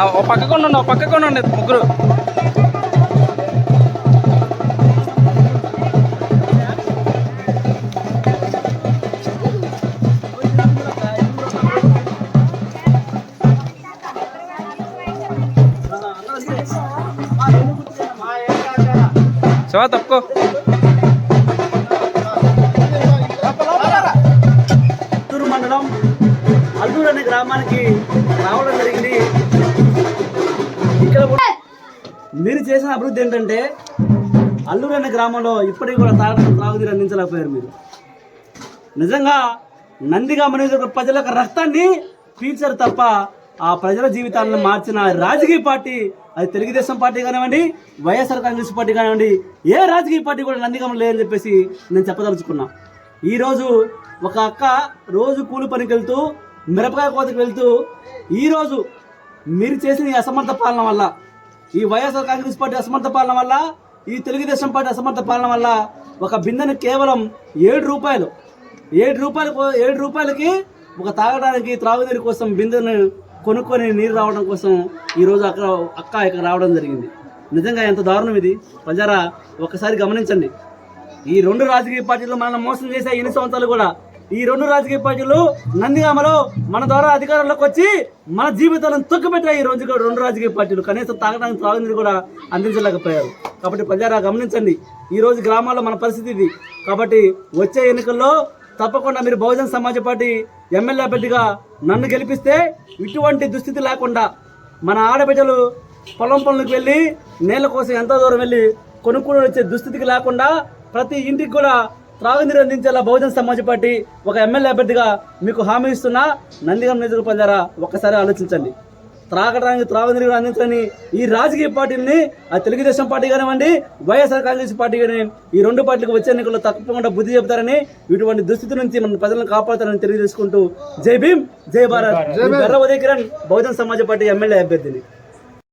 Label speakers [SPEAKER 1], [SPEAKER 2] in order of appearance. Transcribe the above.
[SPEAKER 1] ఒక పక్కకు ఉండండి ముగ్గురు. తప్పుకో.
[SPEAKER 2] చిత్తూరు మండలం అల్లూరు అనే గ్రామానికి రావడం జరిగింది. ఇక్కడ మీరు చేసిన అభివృద్ధి ఏంటంటే అల్లూరు అనే గ్రామంలో ఇప్పటికీ కూడా తాగునీరు అందించలేకపోయారు మీరు. నిజంగా నందిగామ నియోజకవర్గ ప్రజల యొక్క రక్తాన్ని పీల్చారు తప్ప ఆ ప్రజల జీవితాలను మార్చిన రాజకీయ పార్టీ, అది తెలుగుదేశం పార్టీ కానివ్వండి, వైఎస్ఆర్ కాంగ్రెస్ పార్టీ కానివ్వండి, ఏ రాజకీయ పార్టీ కూడా నందిగామ లేదని చెప్పేసి నేను చెప్పదలుచుకున్నా. ఈరోజు ఒక అక్క రోజు కూలి పనికి వెళ్తూ మిరపకాయ కోతకు వెళ్తూ ఈరోజు మీరు చేసిన ఈ అసమర్థ పాలన వల్ల, ఈ వైఎస్ఆర్ కాంగ్రెస్ పార్టీ అసమర్థ పాలన వల్ల, ఈ తెలుగుదేశం పార్టీ అసమర్థ పాలన వల్ల ఒక బిందెను కేవలం 7 రూపాయలు 7 రూపాయలకి ఒక తాగడానికి త్రాగునీరు కోసం బిందెను కొనుక్కొని నీరు రావడం కోసం ఈరోజు అక్క ఇక్కడ రావడం జరిగింది. నిజంగా ఎంత దారుణం ఇది. ప్రజారా ఒకసారి గమనించండి. ఈ 2 రాజకీయ పార్టీలు మనల్ని మోసం చేసే ఎన్ని సంవత్సరాలు కూడా ఈ 2 రాజకీయ పార్టీలు నందిగామలో మన ద్వారా అధికారంలోకి వచ్చి మన జీవితాలను తొక్కుపెట్టాయి. ఈ రోజు 2 రాజకీయ పార్టీలు కనీసం తాగడానికి త్రాగునీరు కూడా అందించలేకపోయారు. కాబట్టి ప్రజారా గమనించండి. ఈరోజు గ్రామాల్లో మన పరిస్థితి ఇది. కాబట్టి వచ్చే ఎన్నికల్లో తప్పకుండా మీరు బహుజన్ సమాజ్ పార్టీ ఎమ్మెల్యే అభ్యర్థిగా నన్ను గెలిపిస్తే ఇటువంటి దుస్థితి లేకుండా మన ఆడబిడ్డలు పొలం పనులకు వెళ్ళి నీళ్ళ కోసం ఎంతో దూరం వెళ్ళి కొనుక్కొని వచ్చే దుస్థితికి లేకుండా ప్రతి ఇంటికి కూడా త్రాగునీరు అందించేలా బహుజన్ సమాజ్ పార్టీ ఒక ఎమ్మెల్యే అభ్యర్థిగా మీకు హామీ ఇస్తున్నా. నందిగామ నియోజకవర్గ ప్రజారా ఒక్కసారి ఆలోచించండి. త్రాగడానికి త్రాగునీరు అందించని ఈ రాజకీయ పార్టీని, అది తెలుగుదేశం పార్టీ కానివ్వండి, వైఎస్ఆర్ కాంగ్రెస్ పార్టీ కానీ, ఈ 2 పార్టీలకు వచ్చే ఎన్నికల్లో తప్పకుండా బుద్ధి చెబుతారని, ఇటువంటి దుస్థితి నుంచి మన ప్రజలను కాపాడుతారని తెలియజేసుకుంటూ జై భీమ్, జై భారత్. బెర్ర ఉదయ్ కిరణ్, బహుజన్ సమాజ్ పార్టీ ఎమ్మెల్యే అభ్యర్థిని.